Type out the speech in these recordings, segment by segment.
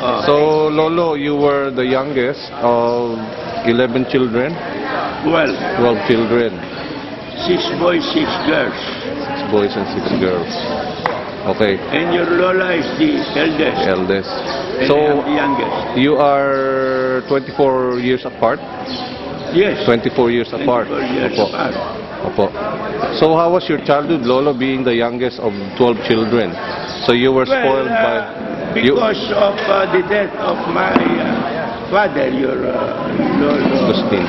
So, Lolo, you were the youngest of 11 children? 12. 12 children. 6 boys, 6 girls. 6 boys and 6 girls. Okay. And your Lola is the eldest. Eldest. And So, I am the youngest. you are 24 years apart? Yes. 24 years apart. 24 years Opo. apart. Opo. So, how was your childhood, Lolo, being the youngest of 12 children? So, you were spoiled Because of the death of my father, your Lolo Agustin.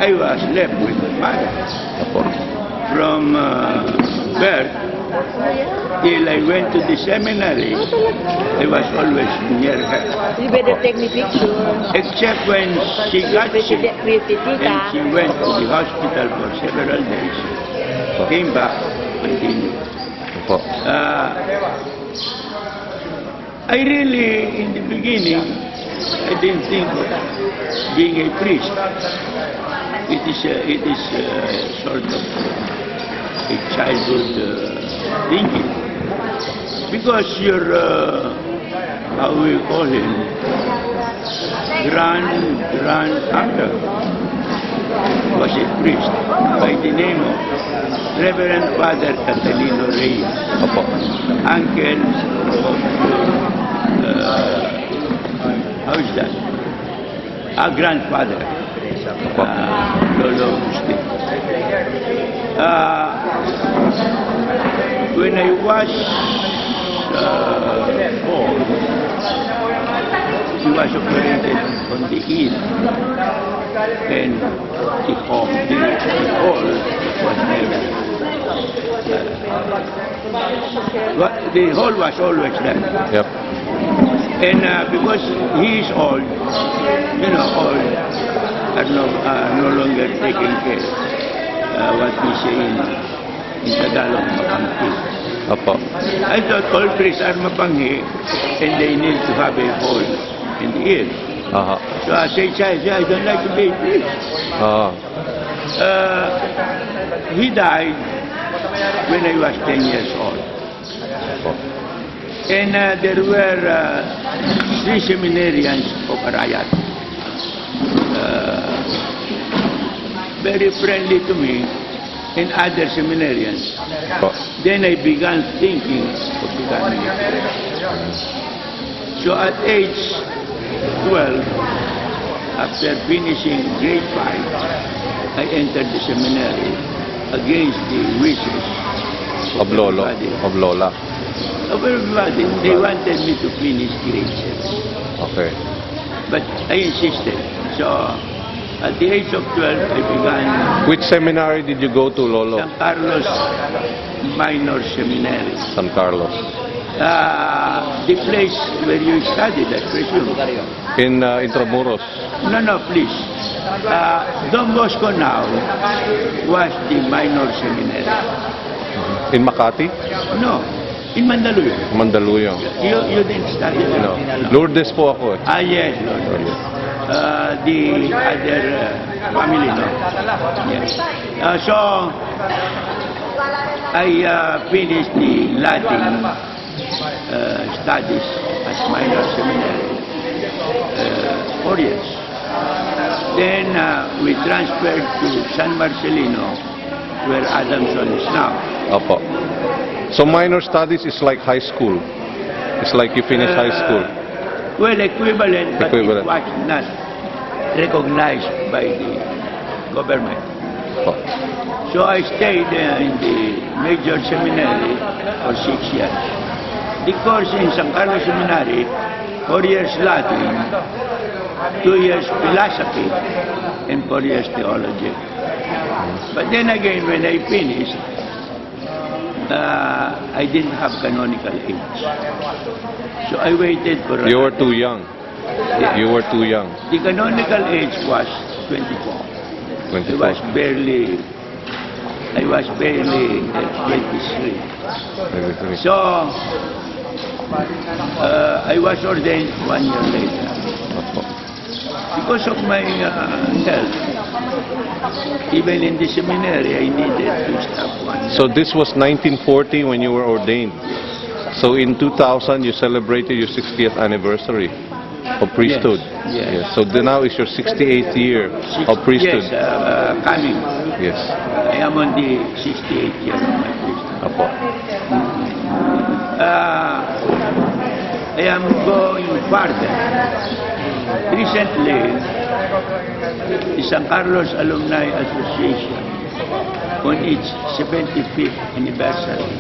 I was left with my mother. Opo. From birth till I went to the seminary, I was always near her. You better take me picture. Except when she got sick and she went to the hospital for several days, came back, continued. Opo. I really, in the beginning, I didn't think of being a priest. It is sort of a childhood thinking, because your how we call him, grand uncle was a priest by the name of Reverend Father Catalino Reyes. Opo. Uncle of how is that? Our grandfather, Lolo Guido. When I was 4, he was operated on the ear, and the hole was never. The hole was always there. Yep. And because he is old, old are no longer taking care. What we say in Tagalog, mapanghi. Opo. I thought all priests are mapanghi and they need to have a hole in the ear. So as a child, I don't like to be a priest. He died when I was 10 years old. Opo. And there were 3 seminarians of Arayat, very friendly to me, and other seminarians. Opo. Then I began thinking of becoming a priest. So at age 12, after finishing grade 5, I entered the seminary against the wishes Of Lolo. Of Lola. of everybody. They wanted me to finish grade 7. Okay. But I insisted. So at the age of 12, I began Which seminary did you go to, Lolo? San Carlos Minor Seminary. San Carlos. The place where you studied, I presume. In Intramuros. No, please. Don Bosco now was the minor seminary. In Makati? No, in Mandaluyong. Mandaluyong. You didn't study there? No. Lourdes po ako eh. Yes, Lord. The other family, no? Yes. So, I finished the Latin studies at minor seminary, 4 years. Then we transferred to San Marcelino, where Adamson is now. Opo. So minor studies is like high school. It's like you finish high school. Well, equivalent, but Equivalent. it was not recognized by the government. Opo. So I stayed in the major seminary for 6 years. The course in San Carlos Seminary, 4 years Latin, 2 years philosophy, and 4 years theology. But then again, when I finished, I didn't have canonical age. So I waited for... You were too young. You were too young. The canonical age was 24. 24. I was barely 23. 23. So, I was ordained 1 year later. Opo. Because of my health, even in the seminary, I needed to stop 1 year. So this was 1940 when you were ordained. So in 2000, you celebrated your 60th anniversary of priesthood. Yes. So now is your 68th year of priesthood. Yes, coming. Yes. I am on the 68th year of my priesthood. Apo. I am going further. Recently, the San Carlos Alumni Association, on its 75th anniversary,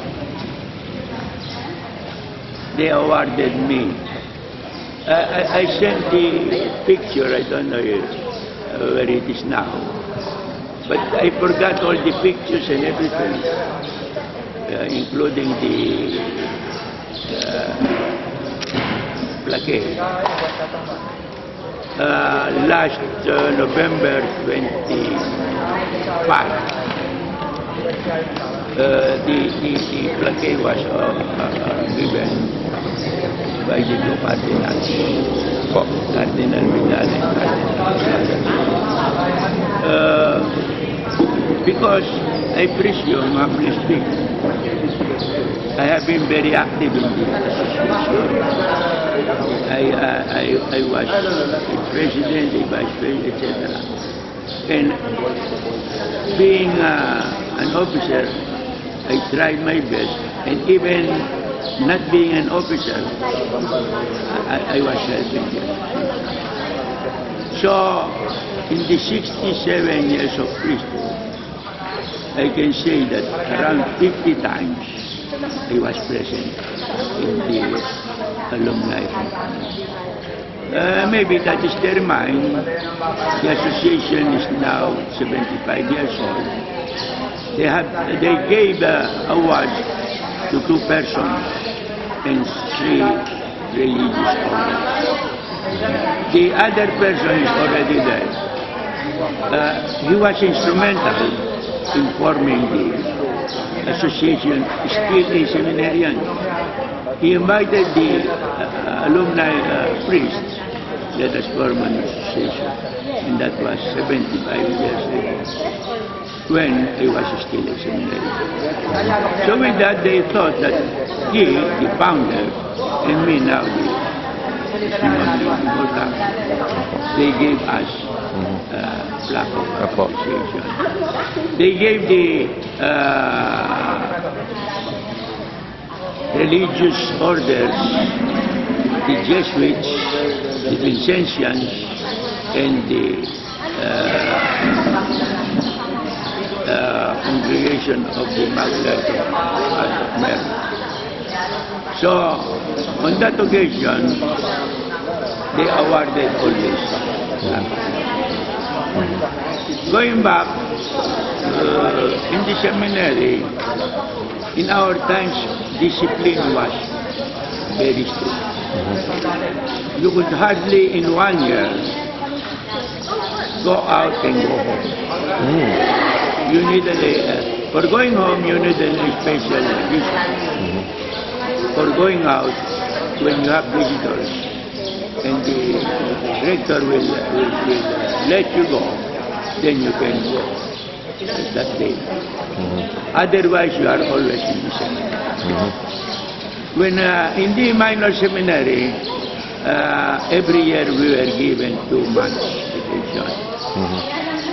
they awarded me. I sent the picture, I don't know where it is now, but I forgot all the pictures and everything, including the plaque. Last November 25, the plaque was given by the two cardinals, Cardinal Rizal and Cardinal. Because I presume, humbly speaking, I have been very active in the association. I was the president, the vice president, etc. And being an officer, I tried my best, and even not being an officer, I was helping them. So, in the 67 years of priesthood, I can say that around 50 times I was present in the alumni. Maybe that is their mind. The association is now 75 years old. They gave awards to 2 persons and 3 religious orders. The other person is already there. He was instrumental in forming the association, still a seminarian. He invited the alumni priests, let us form an association, and that was 75 years ago, when he was still a seminarian. So with that, they thought that he, the founder, and me now, they gave us plaque of appreciation. They gave the religious orders, the Jesuits, the Vincentians, and the congregation of the Magdalene of Mary. So, on that occasion, they awarded all this. Going back, in the seminary, in our times, discipline was very strict. You could hardly in 1 year go out and go home. You need for going home, you need a special visa. For going out, when you have visitors, and the rector will let you go, then you can go that day. Otherwise, you are always in the seminary. When in the minor seminary, every year we were given 2 months vacation,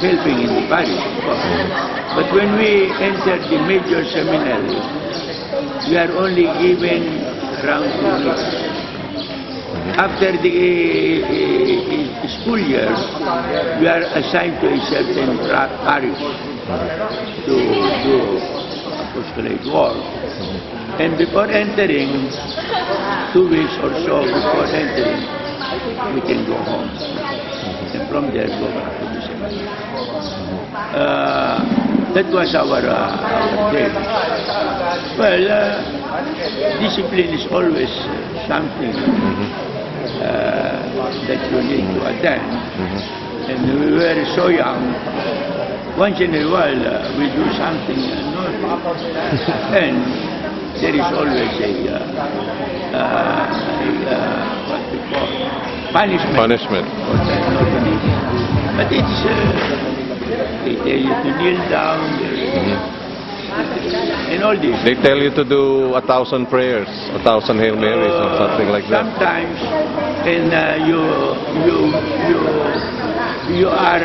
helping in the parish, of course. But when we entered the major seminary, we are only given around 2 weeks. After the school year, we are assigned to a certain parish to do apostolate work. And before entering, 2 weeks or so before entering, we can go home. And from there, go back to the seminary. That was our day. Well, discipline is always something that you need to attend. And we were so young, once in a while we do something naughty. And there is always what we call punishment. But it's, they tell you to kneel down, and all this. They tell you to do 1,000 prayers, 1,000 Hail Marys or something like that. Sometimes, and you are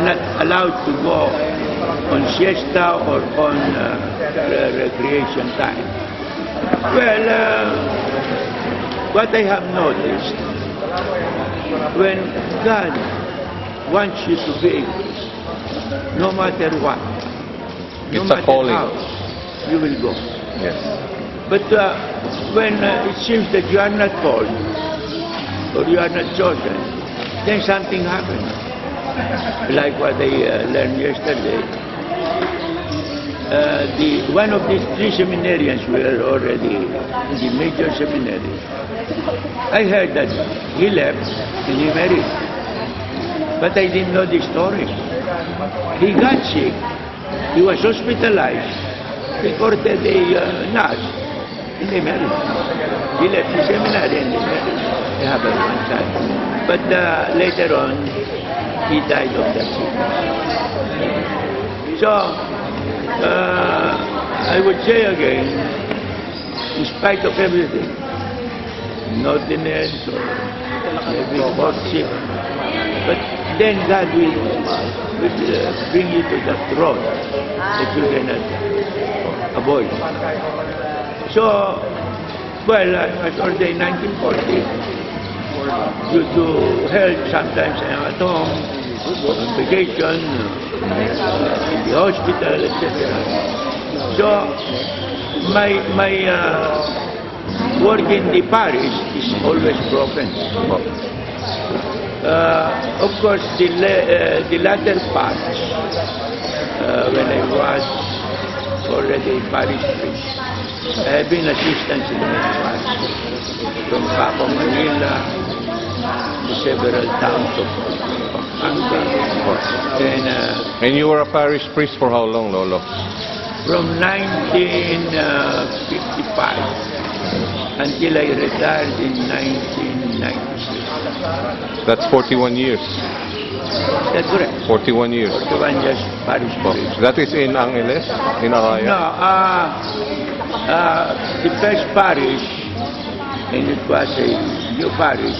not allowed to go on siesta or on recreation time. Well, what I have noticed, when God wants you to be, no matter what, no It's a matter calling. how, you will go. Yes. But when it seems that you are not called or you are not chosen, then something happens. Like what I learned yesterday. One of these three seminarians were already in the major seminary. I heard that he left and he married. But I didn't know the story. He got sick. He was hospitalized. He courted a nurse. And they married. He left the seminary and they married. They have a one child. But later on, he died of that sickness. So, I would say again, in spite of everything, naughtiness or maybe courtship, but then God will bring you to that road that you cannot avoid. So, well, I was ordained in 1940. Due to health, sometimes I am at home, on vacation, in the hospital, etc. So, my work in the parish is always broken. Of course, the latter part, when I was already parish priest, I have been assistant in the parish, from Paco, Manila, to several towns of Pampanga. And you were a parish priest for how long, Lolo? From 1955 until I retired in 1996. That's 41 years. That's correct. 41 years. 41 years parish priest. That is in Angeles, in Araya? No, the first parish, and it was a new parish,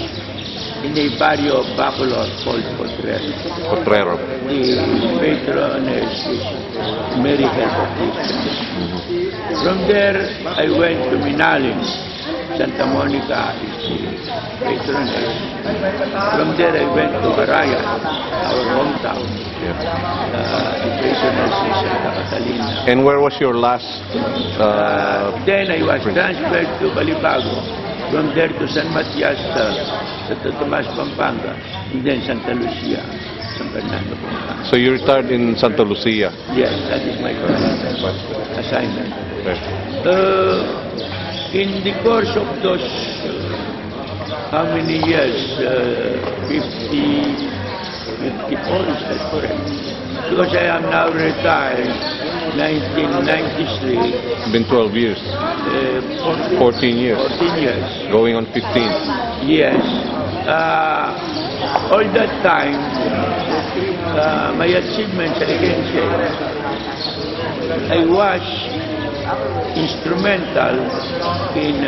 in a barrio of Bacolod called Potrero. Potrero. The patron is Mary Help of Christians. From there, I went to Minalin. Santa Monica is the patroness. From there, I went to Araya, our hometown. The patroness is Santa Catalina. And where was your last? Then I was transferred to Balibago. From there to San Matias, Santo Tomas, Pampanga, and then Santa Lucia, San Fernando, Pampanga. So you retired in Santa Lucia? Yes, that is my assignment. Okay. In the course of those, how many years? 54, is that correct? Because I am now retired, 1993. Been 12 years. 14 years. 14 years. Going on 15. Yes. All that time, my achievements, I can say, I was instrumental in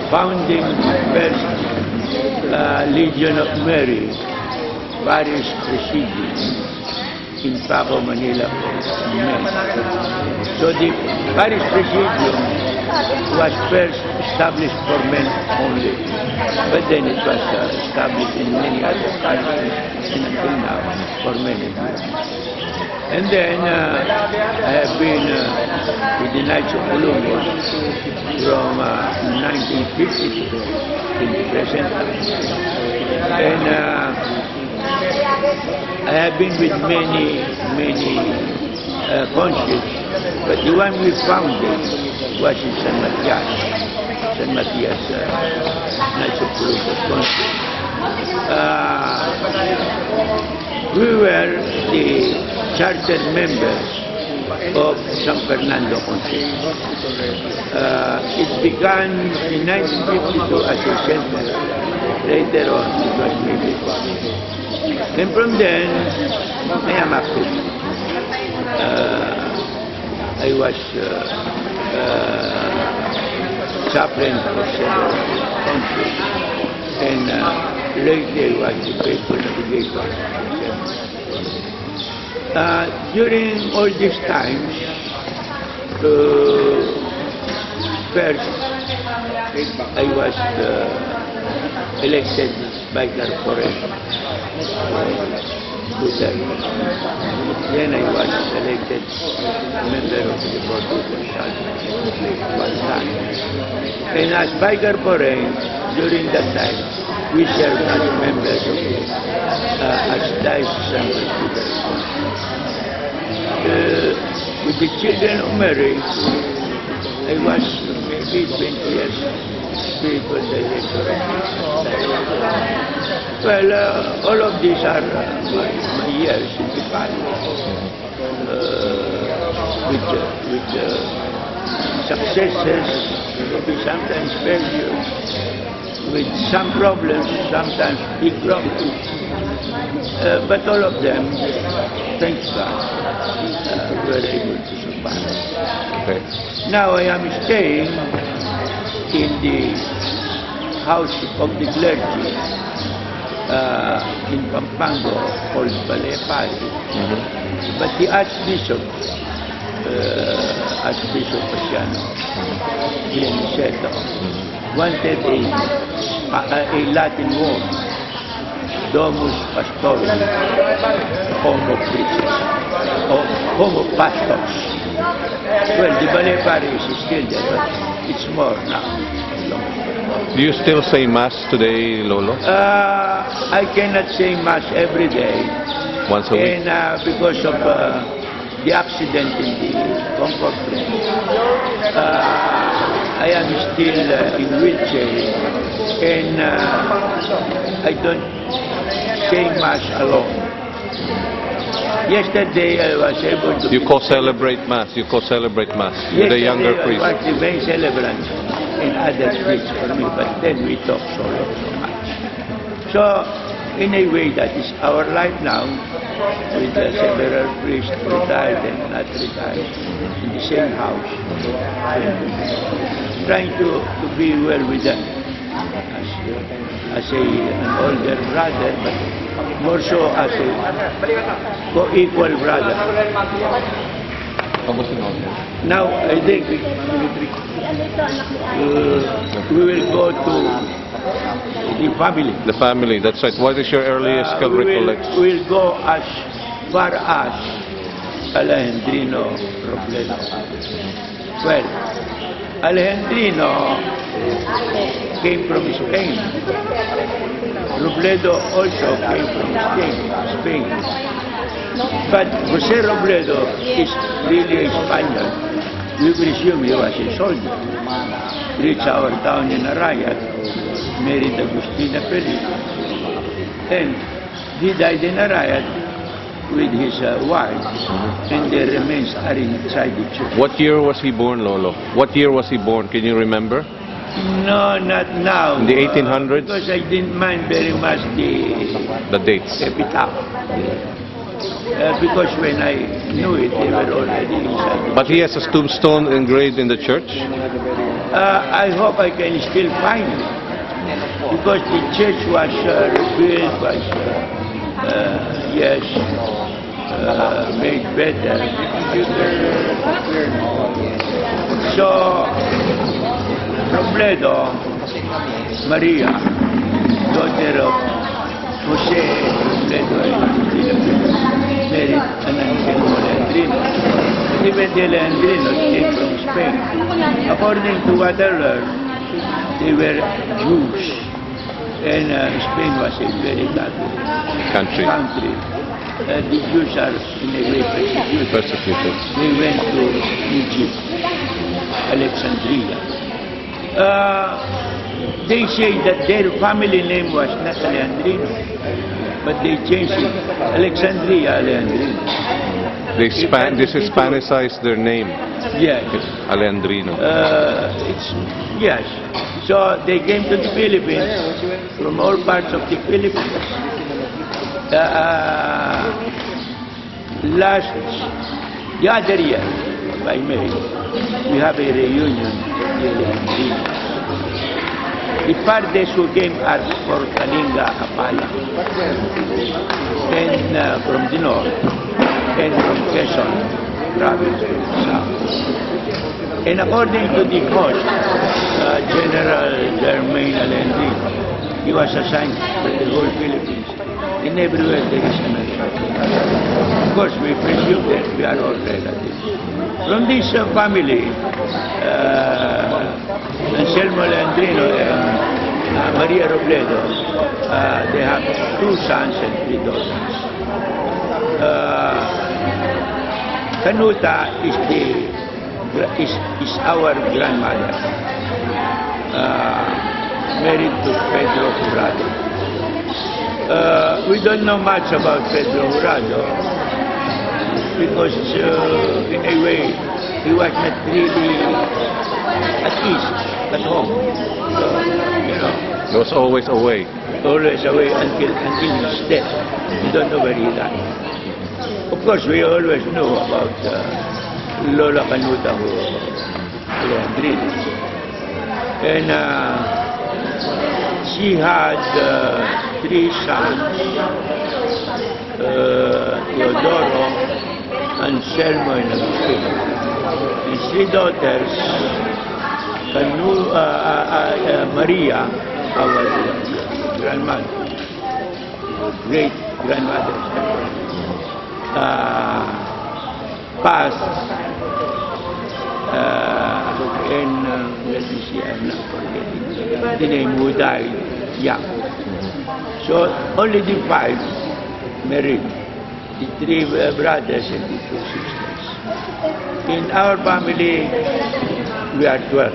founding the first Legion of Mary parish presidium in Paco, Manila. So the parish presidium was first established for men only, but then it was established in many other parishes, and until now for men and women. And then I have been with the Knights of Columbus from 1950 to the present time. And I have been with many conscience, but the one we founded was in San Matias, Knights of Columbus conscience. We were the charter members of San Fernando Conscience. It began in 1952 as a center. Later on, it was made a. And from then, I am active. I was chaplain for several countries, and lately I was the faithful navigator. During all these times, first I was elected vicar foreign to them. Then I was elected member of the board of consultants one time. And as vicar foreign, during that time, we served as members of the Archdiocese with the children of Mary, I was maybe 20 years spiritual director. Well, all of these are my years in the past, with successes, sometimes failures, with some problems, sometimes big problems. But all of them, thanks God, were able to survive. Okay. Now I am staying in the house of the clergy in Pampango called Balepari. But the Archbishop, Archbishop Pasiano, Ianiceto, wanted a Latin word, Domus Pastorum, Homo Preachers, or Homo Pastors. Well, the Balepari is still there, but it's more now. Do you still say Mass today, Lolo? I cannot say Mass every day. Once a week? And because of the accident in the comfort room, I am still in wheelchair, and I don't say Mass alone. Yesterday I was able to... You co-celebrate Mass. You co-celebrate Mass with the younger priest. I was the main celebrant and others preached for me, but then we talk so much. So, in a way, that is our life now, with several priests retired and not retired, in the same house, trying to be well with them, as an older brother, but more so as a co-equal brother. Now, I think we will go to the family. The family, that's right. What is your earliest recollection? We will go as far as Alejandrino Robledo. Well, Alejandrino came from Spain. Robledo also came from Spain. But Jose Robledo is really a Spaniard. We presume he was a soldier. Reached our town in a riot, married Agustina Felipe, and he died in a riot with his wife, and their remains are inside the church. What year was he born, Lolo? What year was he born? Can you remember? No, not now. In the 1800s? Because I didn't mind very much the dates. epitaph. Because when I knew it, they were already inside. But he has a tombstone engraved in the church? I hope I can still find it. Because the church was rebuilt, was, made better. So, Robledo, Maria, daughter of Jose Robledo, married an Antipolo Leandrino. Even the Leandrinos came from Spain. According to what I learned, they were Jews. And Spain was a very Catholic country. The Jews are in a way persecuted. They went to Egypt, Alexandria. They say that their family name was not Alejandrino, but they changed it, Alexandria Alejandrino. They Hispanicized their name. Yes. Alejandrino. Yes. So they came to the Philippines from all parts of the Philippines. Last The other year, if I may, we have a reunion for the Alejandrinos. The parties who came are for Kalinga, Kapala, and from the north, and from Quezon province from the south. And according to the host, General Germain Alejandrino, he was assigned to the whole Philippines. In everywhere there is an Of course, we presume that we are all relatives. From this family, Anselmo Alejandrino and Maria Robledo, they have 2 sons and 3 daughters. Canuta is our grandmother, married to Pedro Jurado. We don't know much about Pedro Jurado because in a way he was not really at ease at home. He was always away. Always away until his death. We don't know where he died. Of course, we always know about Lola Canuta Alejandrino. And she had 3 sons, Teodoro, Anselmo, and Agustin. And 3 daughters, Maria, our grandmother, great grandmother, passed, and let me see, I'm not forgetting the name, who died young. So only the 5 married, the 3 brothers and the 2 sisters. In our family, we are 12.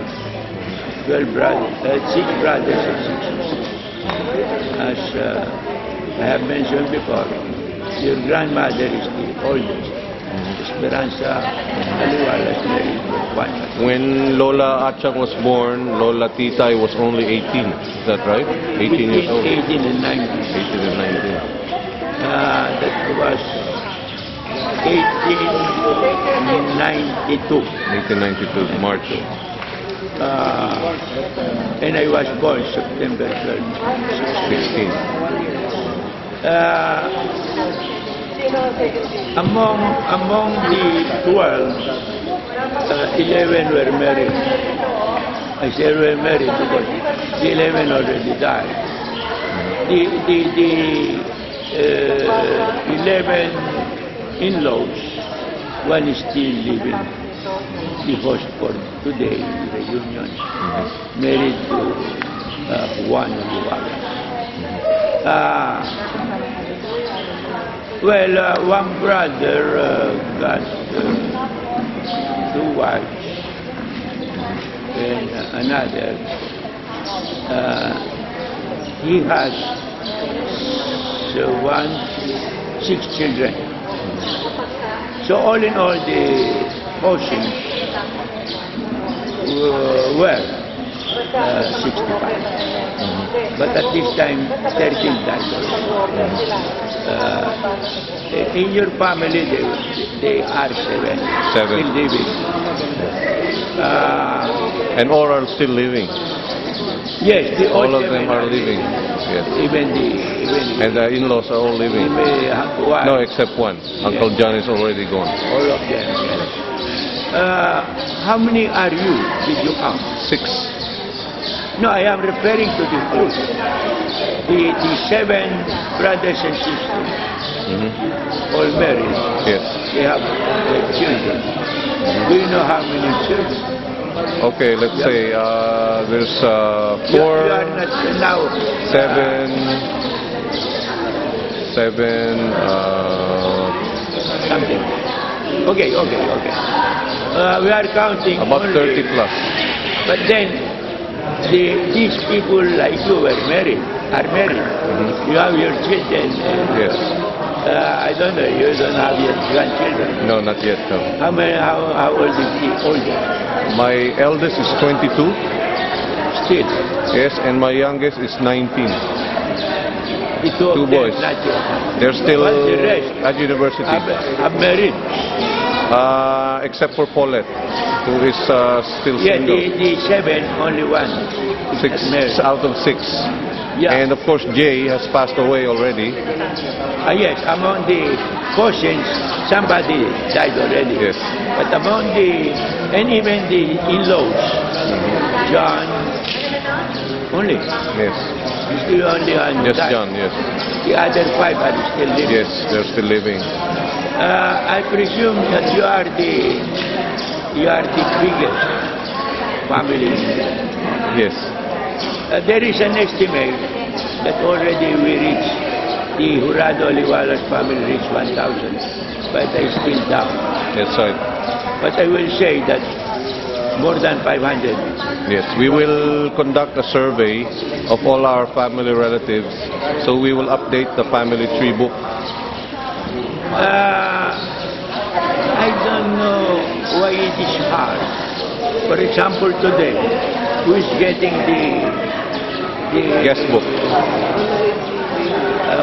12 brothers, 6 brothers and 6 sisters. As I have mentioned before, your grandmother is the oldest. Jurado-Aliwalas married one. When Lola Achang was born, Lola Titay was only 18. Is that right? 18 years old. 18 and 19. 18 and 19. That was 1892. 1892, March. And I was born September 12, 16. Among the 12, 11 were married. I say were married because the 11 already died. The 11 in-laws, one is still living. The host for today, the reunion, married to Jurado-Aliwalas. Well, one brother got 2 wives, and another, he has 6 children. So all in all, the portions were 65. But at this time, 13 died. In your family, they are 7. 7. Still living. And all are still living. Yes, all of them are living. Yes. And the in-laws are all living. No, except one. Uncle John is already gone. All of them. How many are you? Did you count? 6. No, I am referring to the whole. The 7 brothers and sisters, all married. Yes. They have children. Do you know how many children? Okay, let's say there's 4, You are not now. 7, Something. Okay. We are counting. about only, 30 plus. But then, these people like you are married. You have your children. Yes. I don't know. You don't have your grandchildren. No, not yet. No. How old is the oldest? My eldest is 22. Still. Yes, and my youngest is 19. The 2 of 2 boys. them, not yet. They're still But the rest at university. are married. Except for Paulette, who is still Yeah, single. the 7, only one. Six Married. out of 6. Yeah. And of course, Jay has passed away already. Yes, among the cousins, somebody died already. Yes. But among the, and even the in-laws, John, only. Yes. He's the only one. Yes, died. John, yes. The other 5 are still living. Yes, they're still living. I presume that you are the biggest family. Yes. There is an estimate that already we reached, the Jurado-Aliwalas family reached 1,000, but I still down. That's right. But I will say that more than 500. Yes, we will conduct a survey of all our family relatives, so we will update the family tree book. I don't know why it is hard. For example, today, who is getting the Guest book.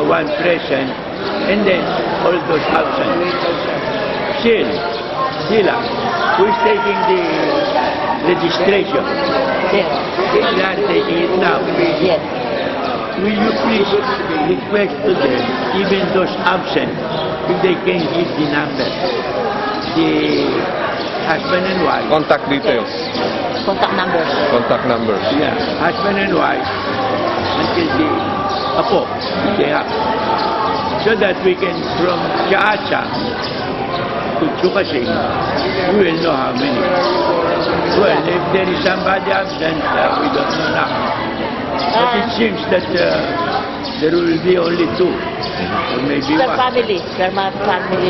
one present, and then all those absent. Sila, who is taking the registration? Yes. They are taking it now. Yes. Will you please request to them, even those absent, if they can give the number, the husband and wife? Contact details. Contact numbers. Contact numbers. Yeah, husband and wife, until the apo, they have. So that we can, from Chacha to Chukasing, we will know how many. Well, if there is somebody absent, we don't know now. But it seems that there will be only 2, or maybe Per 1. family. Per family.